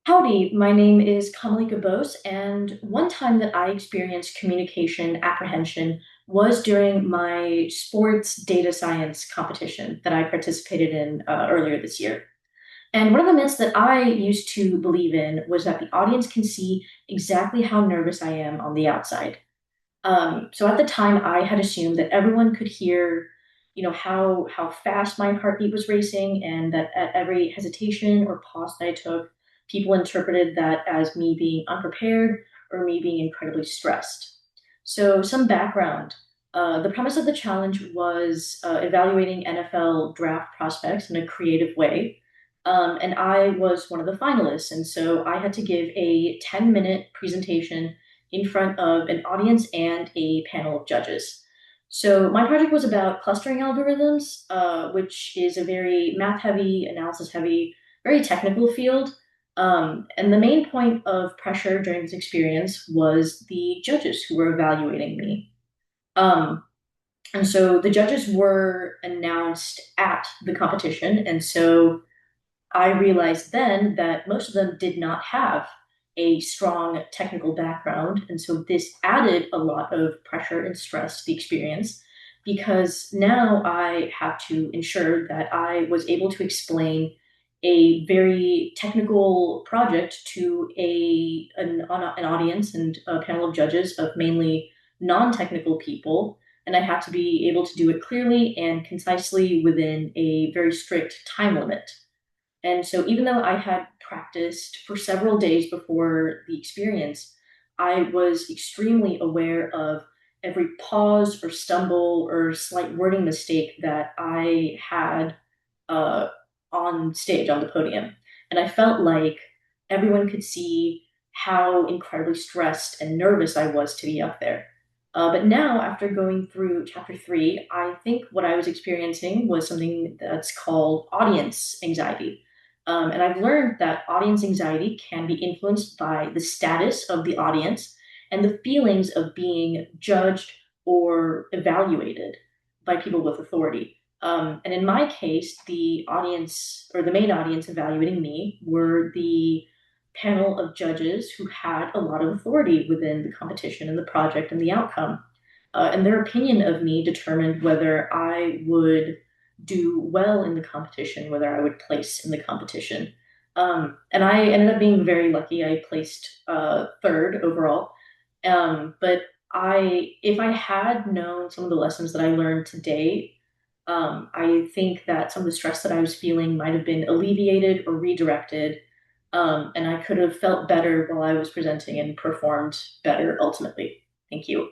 Howdy, my name is Kamalika Bose, and one time that I experienced communication apprehension was during my sports data science competition that I participated in earlier this year. And one of the myths that I used to believe in was that the audience can see exactly how nervous I am on the outside. So at the time, I had assumed that everyone could hear, how fast my heartbeat was racing, and that at every hesitation or pause that I took, people interpreted that as me being unprepared or me being incredibly stressed. So some background. The premise of the challenge was evaluating NFL draft prospects in a creative way. And I was one of the finalists. And so I had to give a 10-minute presentation in front of an audience and a panel of judges. So my project was about clustering algorithms, which is a very math heavy, analysis heavy, very technical field. And the main point of pressure during this experience was the judges who were evaluating me. Um, and so the judges were announced at the competition. And so I realized then that most of them did not have a strong technical background. And so this added a lot of pressure and stress to the experience because now I have to ensure that I was able to explain a very technical project to an audience and a panel of judges of mainly non-technical people. And I had to be able to do it clearly and concisely within a very strict time limit. And so, even though I had practiced for several days before the experience, I was extremely aware of every pause or stumble or slight wording mistake that I had uh, on stage, on the podium. And I felt like everyone could see how incredibly stressed and nervous I was to be up there. But now, after going through chapter three, I think what I was experiencing was something that's called audience anxiety. And I've learned that audience anxiety can be influenced by the status of the audience and the feelings of being judged or evaluated by people with authority. And in my case, the audience or the main audience evaluating me were the panel of judges who had a lot of authority within the competition and the project and the outcome. And their opinion of me determined whether I would do well in the competition, whether I would place in the competition. And I ended up being very lucky. I placed third overall. But if I had known some of the lessons that I learned today, I think that some of the stress that I was feeling might have been alleviated or redirected. And I could have felt better while I was presenting and performed better ultimately. Thank you.